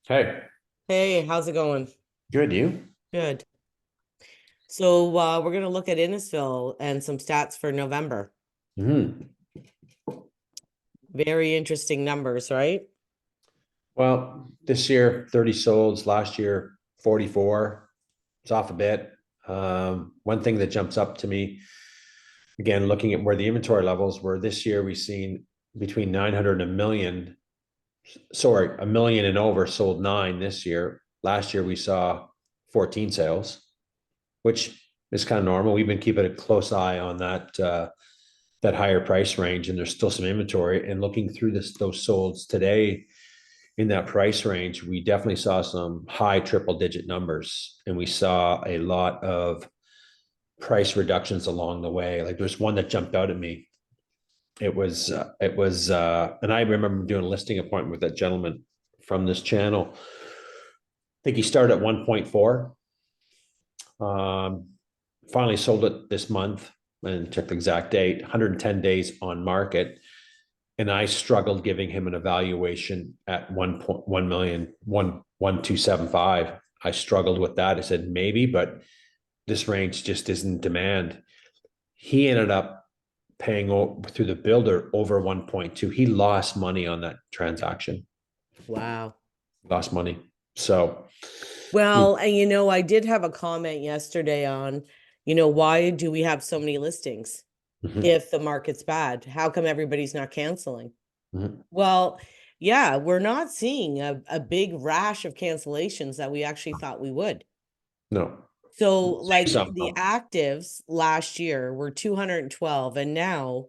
Hey, Hey, how's it going? good. You? Good. So we're gonna look at Innisfil and some stats for November. Hmm. Very interesting numbers, right? Well, this year 30 solds. Last year 44. It's off a bit. One thing that jumps up to me again, looking at where the inventory levels were this year, we've seen between 900 and a million. Sorry, a million and over sold nine this year. Last year we saw 14 sales, which is kind of normal. We've been keeping a close eye on that higher price range, and there's still some inventory. And looking through those solds today in that price range, we definitely saw some high triple digit numbers, and we saw a lot of price reductions along the way. Like there's one that jumped out at me. And I remember doing a listing appointment with that gentleman from this channel. I think he started at 1.4. Finally sold it this month and checked the exact date, 110 days on market. And I struggled giving him an evaluation at 1.1 million, 1.1275. I struggled with that. I said maybe, but this range just isn't demand. He ended up paying through the builder over 1.2. He lost money on that transaction. Wow. Lost money. So, Well, and I did have a comment yesterday on, why do we have so many listings mhm, if the market's bad? How come everybody's not canceling? mhm. Well, yeah, we're not seeing a big rash of cancellations that we actually thought we would. No, So, seeing like some. the actives last year were 212, and now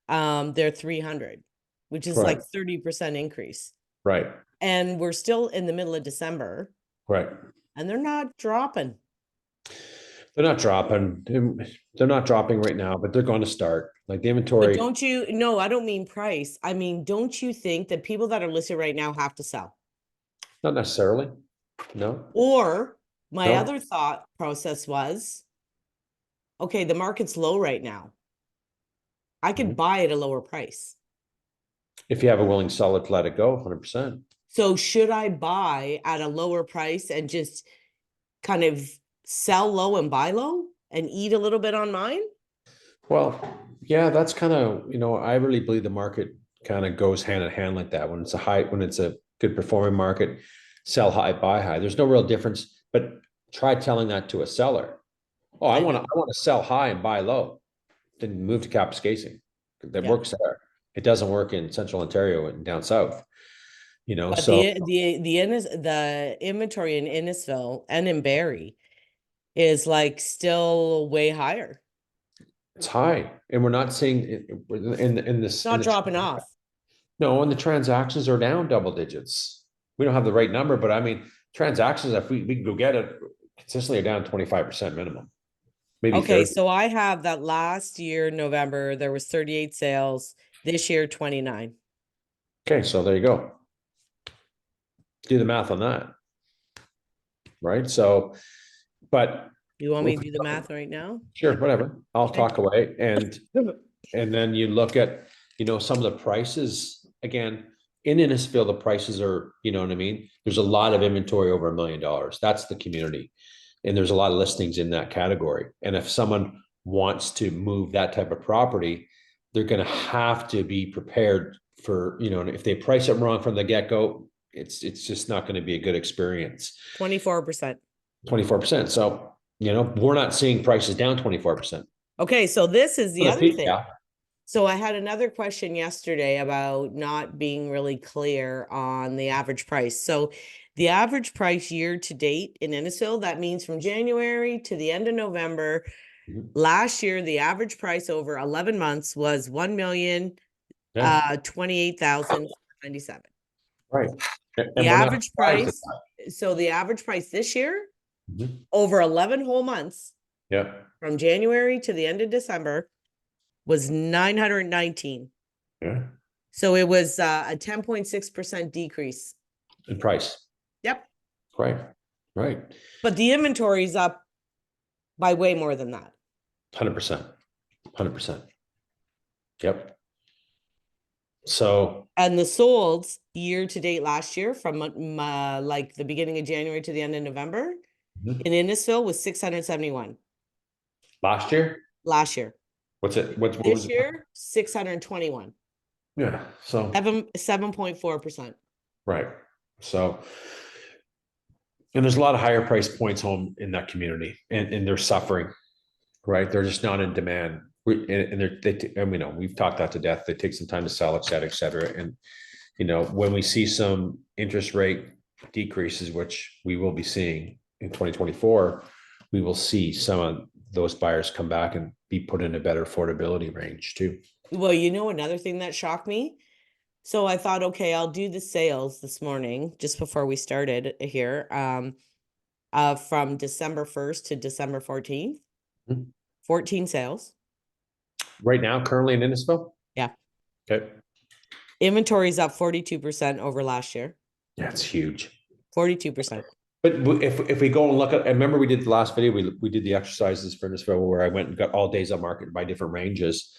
they're 300, which is Right, like 30% increase. right, And we're still in the middle of December right. and they're not dropping. They're not dropping. They're not dropping right now, but they're going to start. Like the But inventory, don't you, no, I don't mean price. I mean, don't you think that people that are listed right now have to sell? not necessarily. No, Or my no. other thought process was, okay, the market's low right now. I could Mhm. buy at a lower price. If you have a willing seller to let it go, 100%. So should I buy at a lower price and just kind of sell low and buy low and eat a little bit on mine? Well, yeah, that's kind of, I really believe the market kind of goes hand in hand like that. When it's a good performing market, sell high, buy high. There's no real difference, but try telling that to a seller. Oh, I I want to, know. I want to sell high and buy low. Then move to Kapuskasing. That Yeah. works there. It doesn't work in central Ontario and down south, But so the inventory in Innisfil and in Barrie is like still way higher. it's high. And we're not seeing it in It's this in not the dropping off. no, and the transactions are down double digits. We don't have the right number, but I mean, transactions, if we can go get it consistently, are down 25% minimum, maybe Okay, 30. so I have that last year, November, there was 38 sales. This year, 29. Okay, so there you go. Do the math on that, right? So, but You want me if to we do the math right now? sure, whatever. I'll Okay. talk away. And then you look at, some of the prices again in Innisfil, the prices are, you know what I mean? There's a lot of inventory over $1 million. That's the community. And there's a lot of listings in that category. And if someone wants to move that type of property, they're going to have to be prepared for, and if they price it wrong from the get-go, it's just not going to be a good experience. 24%. 24%. So, we're not seeing prices down 24%. Okay, so this is the For the other peak, thing. yeah. So I had another question yesterday about not being really clear on the average price. So the average price year to date in Innisfil, that means from January to the end of November. Mhm. Last year, the average price over 11 months was 1,000,000 Yeah, 28,097. right. The And we're not average surprised at price, that. so the average price this year Mhm. over 11 whole months Yeah, from January to the end of December was 919. yeah. So it was a 10.6% decrease. In price. Yep. Right, right. But the inventory is up by way more than that. 100%. 100%. Yep. So, And the solds year to date last year from like the beginning of January to the end of November Mhm. in Innisfil was 671 last year, last year. what's it, what was This it? year, 621. Yeah, so, 7.4%. right. So, and there's a lot of higher price points home in that community, and they're suffering, right? They're just not in demand. And and we know we've talked that to death. They take some time to sell, et cetera, et cetera. And when we see some interest rate decreases, which we will be seeing in 2024, we will see some of those buyers come back and be put in a better affordability range too. Well, another thing that shocked me. So I thought, okay, I'll do the sales this morning just before we started here. From December 1st to December 14th, Mhm. 14 sales. Right now, currently in Innisfil. Yeah. Okay. Inventory is up 42% over last year. Yeah, it's huge. 42%. But if we go and look at, I remember we did the last video, we did the exercises for Innisfil where I went and got all days on market by different ranges.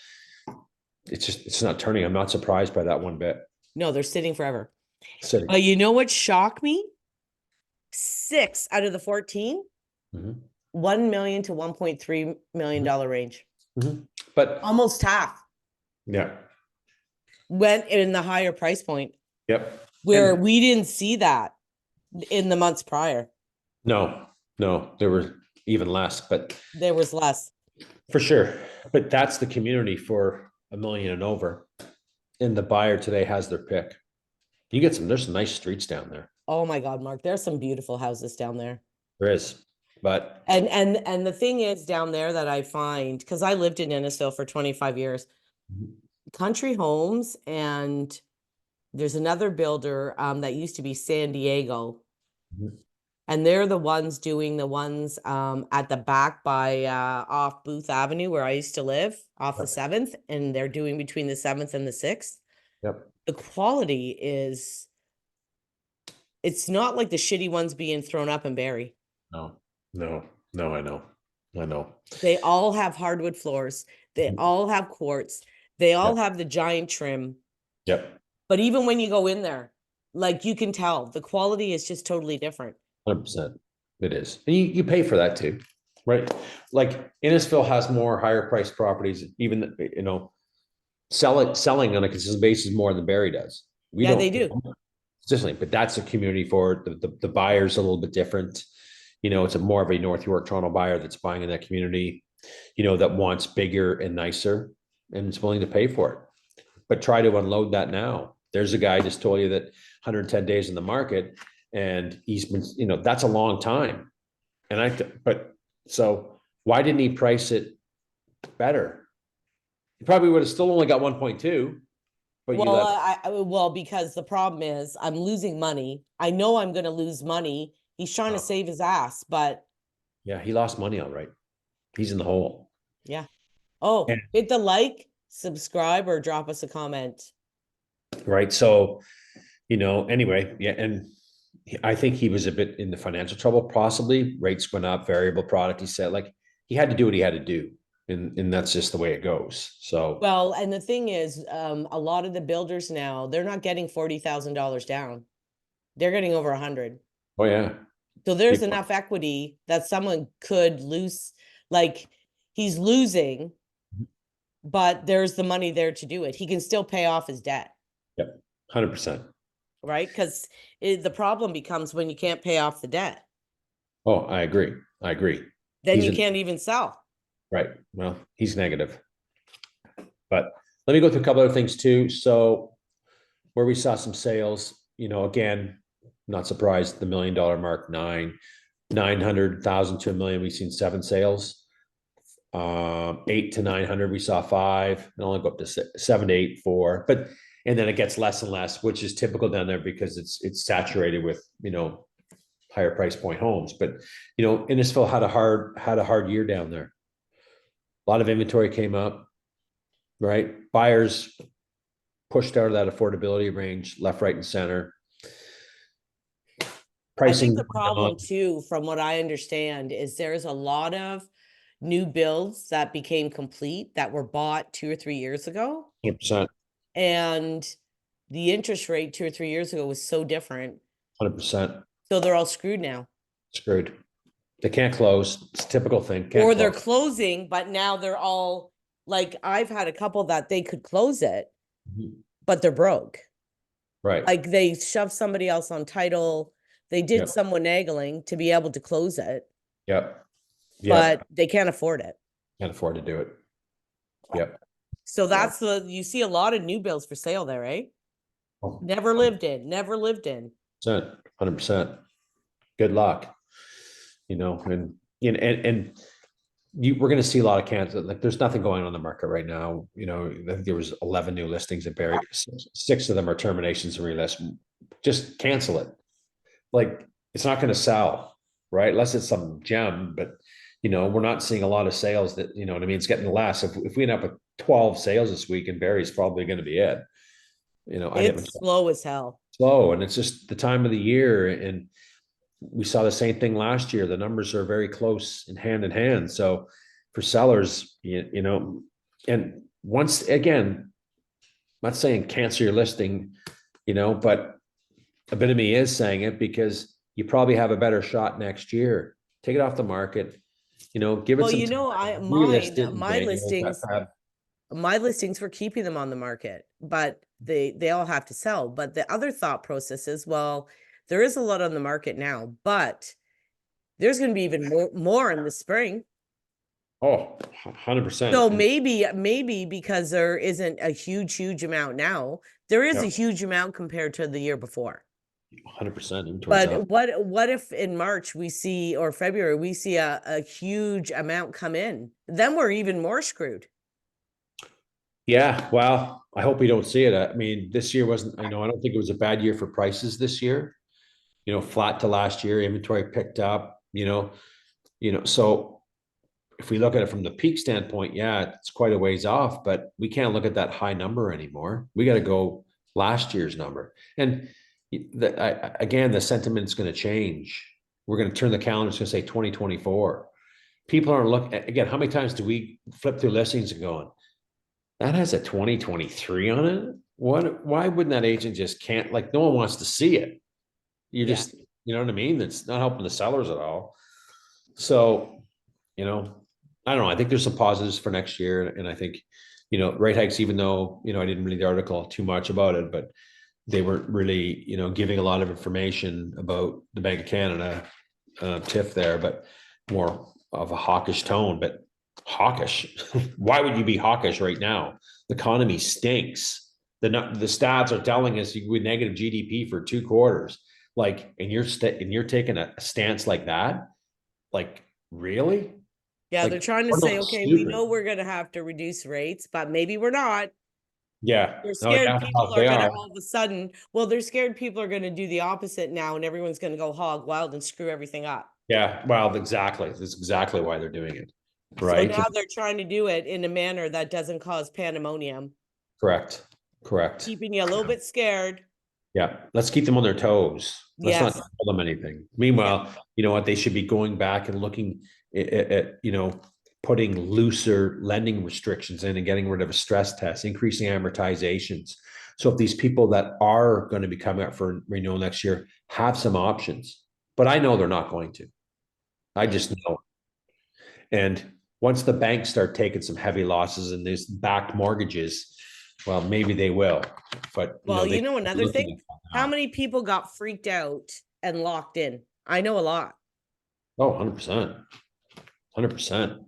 It's not turning. I'm not surprised by that one bit. No, they're sitting forever. Sitting. But you know what shocked me? 6 out of the 14, Mhm. 1 million to $1.3 million range. Mhm. But Almost half yeah, went in the higher price point yep. where And we didn't see that in the months prior. no, there were even less, but There was less. for sure. But that's the community for a million and over. And the buyer today has their pick. There's some nice streets down there. Oh my God, Mark, there's some beautiful houses down there. There is, but And the thing is down there that I find, because I lived in Innisfil for 25 years, country homes, and there's another builder that used to be San Diego. Mhm. And they're the ones doing the ones at the back by off Booth Avenue where I used to live, off the 7th, and they're doing between the 7th and the 6th. Yep. The quality is, it's not like the shitty ones being thrown up in Barrie. No, I know. They all have hardwood floors. They all have quartz. They all Yep. have the giant trim. Yep. But even when you go in there, like you can tell the quality is just totally different. 100%. It is. And you pay for that too, right? Like Innisfil has more higher priced properties, even, selling on a consistent basis more than Barrie does. We Yeah, don't they do. consistently, but that's a community for the buyer's a little bit different. It's a more of a North York, Toronto buyer that's buying in that community, that wants bigger and nicer and is willing to pay for it. But try to unload that now. There's a guy just told you that 110 days in the market, and he's been, that's a long time. But so why didn't he price it better? He probably would have still only got 1.2, but you Well, let. because the problem is I'm losing money. I know I'm going to lose money. He's trying to save his ass, but Yeah, he lost money, all right. He's in the hole. yeah. Oh, And hit the like, subscribe, or drop us a comment. right. So, anyway, yeah. And I think he was a bit in the financial trouble, possibly. Rates went up, variable product. He said, like, he had to do what he had to do. And that's just the way it goes. So, Well, and the thing is, a lot of the builders now, they're not getting $40,000 down. They're getting over 100. oh, yeah. So there's enough equity that someone could lose, like he's losing, but there's the money there to do it. He can still pay off his debt. Yep. 100%. Right? Because the problem becomes when you can't pay off the debt, Oh, I agree. then you can't even sell. Right. Well, he's negative. But let me go through a couple other things too. So where we saw some sales, again, not surprised, the $1 million mark, 900,000 to $1 million, we've seen 7 sales. 8 to 900, we saw 5, and only go up to 7 to 8, 4. And then it gets less and less, which is typical down there because it's saturated with, higher price point homes. But, Innisfil had a hard year down there. A lot of inventory came up, right? Buyers pushed out of that affordability range, left, right, and center. Pricing. I think the problem too, from what I understand, is there's a lot of new builds that became complete that were bought 2 or 3 years ago. 100%. And the interest rate 2 or 3 years ago was so different. 100% So they're all screwed now. screwed. They can't close. It's a typical thing. Or Can't they're close. closing, but now they're all like, I've had a couple that they could close it, Mhm. but they're broke. Right. Like they shoved somebody else on title. They did Yep. someone finagling to be able to close it, Yep. but Yep. they can't afford it. Can't afford to do it. Yep. So that's you see a lot of new builds for sale there, right? Oh, Never lived in, never lived in. 100%. Good luck. And we're going to see a lot of cancel. Like there's nothing going on in the market right now. I think there was 11 new listings at Barrie. Six of them are terminations and relist. Just cancel it. Like it's not going to sell, right? Unless it's some gem, but we're not seeing a lot of sales that, what I mean? It's getting less. If we end up with 12 sales this week, and Barrie's probably going to be it. It's slow as hell. Slow, and it's just the time of the year. And we saw the same thing last year. The numbers are very close in hand. So for sellers, and once again, I'm not saying cancel your listing, but a bit of me is saying it because you probably have a better shot next year. Take it off the market, give it Well, some time, relist it in January. My listings were keeping them on the market, but they all have to sell. But the other thought process is, well, there is a lot on the market now, but there's going to be even more in the spring. Oh, 100%. So maybe because there isn't a huge amount now, there is a huge amount compared to the year before. 100%. But what if in March we see, or February, we see a huge amount come in? Then we're even more screwed. Yeah, well, I hope we don't see it. I mean, this year wasn't, I don't think it was a bad year for prices this year. Flat to last year, inventory picked up, so if we look at it from the peak standpoint, yeah, it's quite a ways off, but we can't look at that high number anymore. We got to go last year's number. And again, the sentiment's going to change. We're going to turn the calendar, it's going to say 2024. People aren't looking, again, how many times do we flip through listings and going, that has a 2023 on it? Why wouldn't that agent just can't, like, no one wants to see it. You're just, you know what I mean? That's not helping the sellers at all. So, I don't know. I think there's some positives for next year. And I think, rate hikes, even though, I didn't read the article too much about it, but they weren't really, giving a lot of information about the Bank of Canada TIF there, but more of a hawkish tone. But hawkish, why would you be hawkish right now? The economy stinks. The stats are telling us with negative GDP for 2 quarters. Like, and you're taking a stance like that. Like, really? Yeah, Like, they're trying to say, okay, we know we're going to have to reduce rates, but maybe we're not. Yeah. They're scared people are they going to are. all of a sudden, well, they're scared people are going to do the opposite now and everyone's going to go hog wild and screw everything up. Yeah. Well, exactly. That's exactly why they're doing it. So Right. now they're trying to do it in a manner that doesn't cause pandemonium. Correct. Keeping you a little bit scared. Yeah. Let's keep them on their toes. Let's not Yes. tell them anything. Meanwhile, you know what? They should be going back and looking at putting looser lending restrictions in and getting rid of a stress test, increasing amortizations. So if these people that are going to be coming up for renewal next year have some options, but I know they're not going to. I just know. And once the banks start taking some heavy losses and there's backed mortgages, well, maybe they will. But well, another thing, how many people got freaked out and locked in? I know a lot. Oh, 100%. 100%.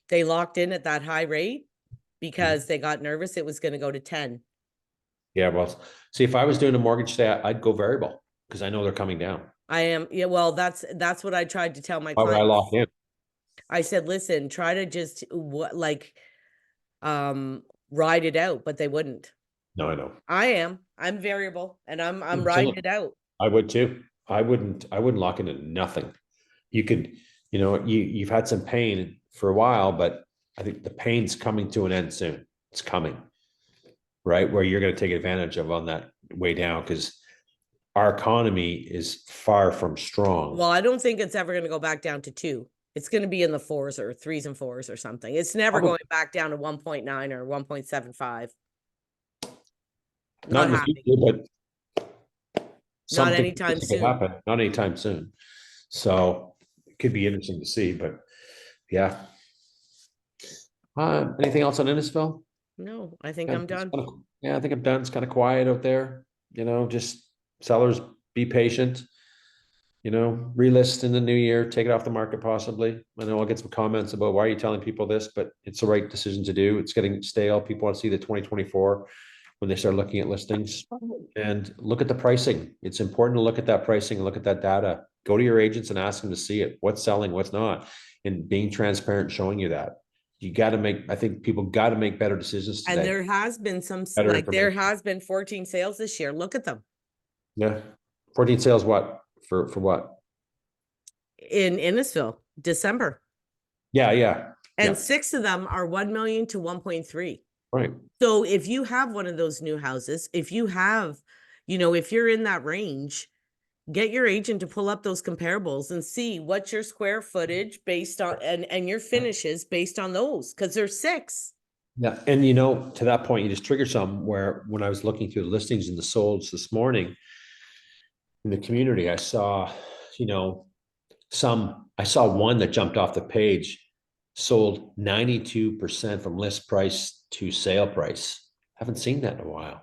They locked in at that high rate because they got nervous it was going to go to 10. Yeah, well, see, if I was doing a mortgage today, I'd go variable because I know they're coming down. I am. Yeah, well, that's what I tried to tell my Why would I clients. lock in? I said, listen, try to just ride it out, but they wouldn't. No, I know. I'm variable and I'm riding it out. I would too. I wouldn't lock into nothing. You could, you've had some pain for a while, but I think the pain's coming to an end soon. It's coming, right? Where you're going to take advantage of on that way down because our economy is far from strong. Well, I don't think it's ever going to go back down to 2. It's going to be in the 4s or 3s and 4s or something. It's never going back down to 1.9 or 1.75. Not Not in the happening. future, but Not something anytime could soon. happen, not anytime soon. So it could be interesting to see, but yeah. Anything else on Innisfil? No, I think Yeah, I'm done. yeah, I think I'm done. It's kind of quiet out there. Just sellers be patient. Relist in the new year, take it off the market possibly. I know I'll get some comments about why are you telling people this, but it's the right decision to do. It's getting stale. People want to see the 2024 when they start looking at listings and look at the pricing. It's important to look at that pricing and look at that data. Go to your agents and ask them to see it. What's selling, what's not, and being transparent, showing you that. I think people got to make better decisions today. And there has been Better there information. has been 14 sales this year. Look at them. Yeah. 14 sales, what? For what? In Innisfil, December. Yeah, yeah. And Yeah. 6 of them are 1 million to 1.3. Right. So if you have one of those new houses, if you have, if you're in that range, get your agent to pull up those comparables and see what's your square footage based on and your finishes based on those, because there's 6. Yeah. And to that point, you just triggered some where when I was looking through the listings and the solds this morning in the community, I saw, I saw one that jumped off the page, sold 92% from list price to sale price. Haven't seen that in a while.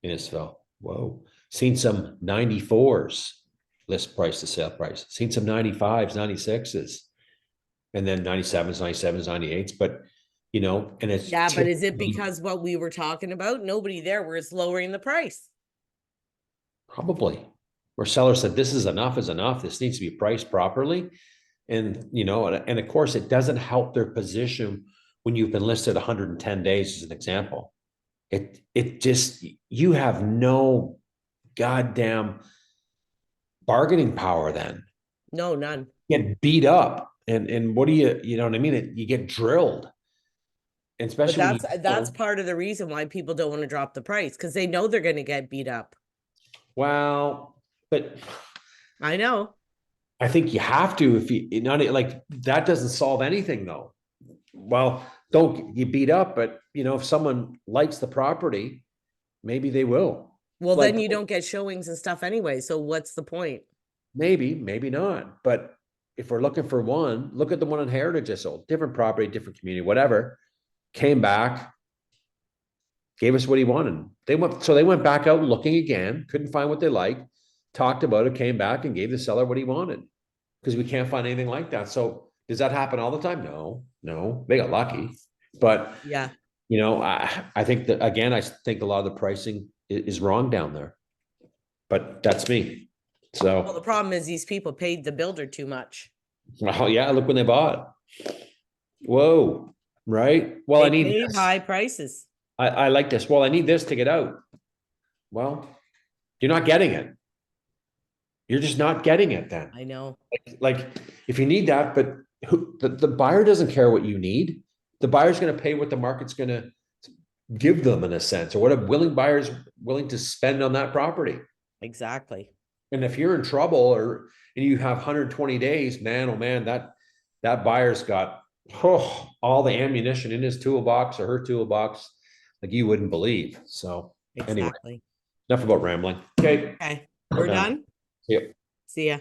Innisfil. Whoa. Seen some 94s list price to sale price. Seen some 95s, 96s, and then 97s, 97s, 98s. But and it's But is it because what we were talking about? Nobody there where it's lowering the price. Probably. Where sellers said this is enough. This needs to be priced properly. And and of course it doesn't help their position when you've been listed 110 days as an example. It just, you have no goddamn bargaining power then. No, none. Get beat up. And what do you know what I mean? You get drilled. And But especially that's part of the reason why people don't want to drop the price, because they know they're going to get beat up. Well, but I know. I think you have to, if you not like that doesn't solve anything though. Well, don't you beat up, but if someone likes the property, maybe they will. Well, then you don't get showings and stuff anyway. So what's the point? Maybe not. But if we're looking for one, look at the one in Heritage I sold. Different property, different community, whatever. Came back, gave us what he wanted. They went back out looking again, couldn't find what they liked, talked about it, came back and gave the seller what he wanted. Because we can't find anything like that. So does that happen all the time? No, they got lucky. But yeah, I think that again, I think a lot of the pricing is wrong down there. But that's me. So well, the problem is these people paid the builder too much. Oh yeah, look when they bought. Whoa, right? Well, They I need paid this. high prices. I like this. Well, I need this to get out. Well, you're not getting it. You're just not getting it then. I know. Like if you need that, but the buyer doesn't care what you need. The buyer's going to pay what the market's going to give them in a sense, or what a willing buyer's willing to spend on that property. Exactly. And if you're in trouble and you have 120 days, man, oh man, that buyer's got all the ammunition in his toolbox or her toolbox like you wouldn't believe. So anyway, Exactly. enough about rambling. Okay. Okay. We're done. Yep. See ya.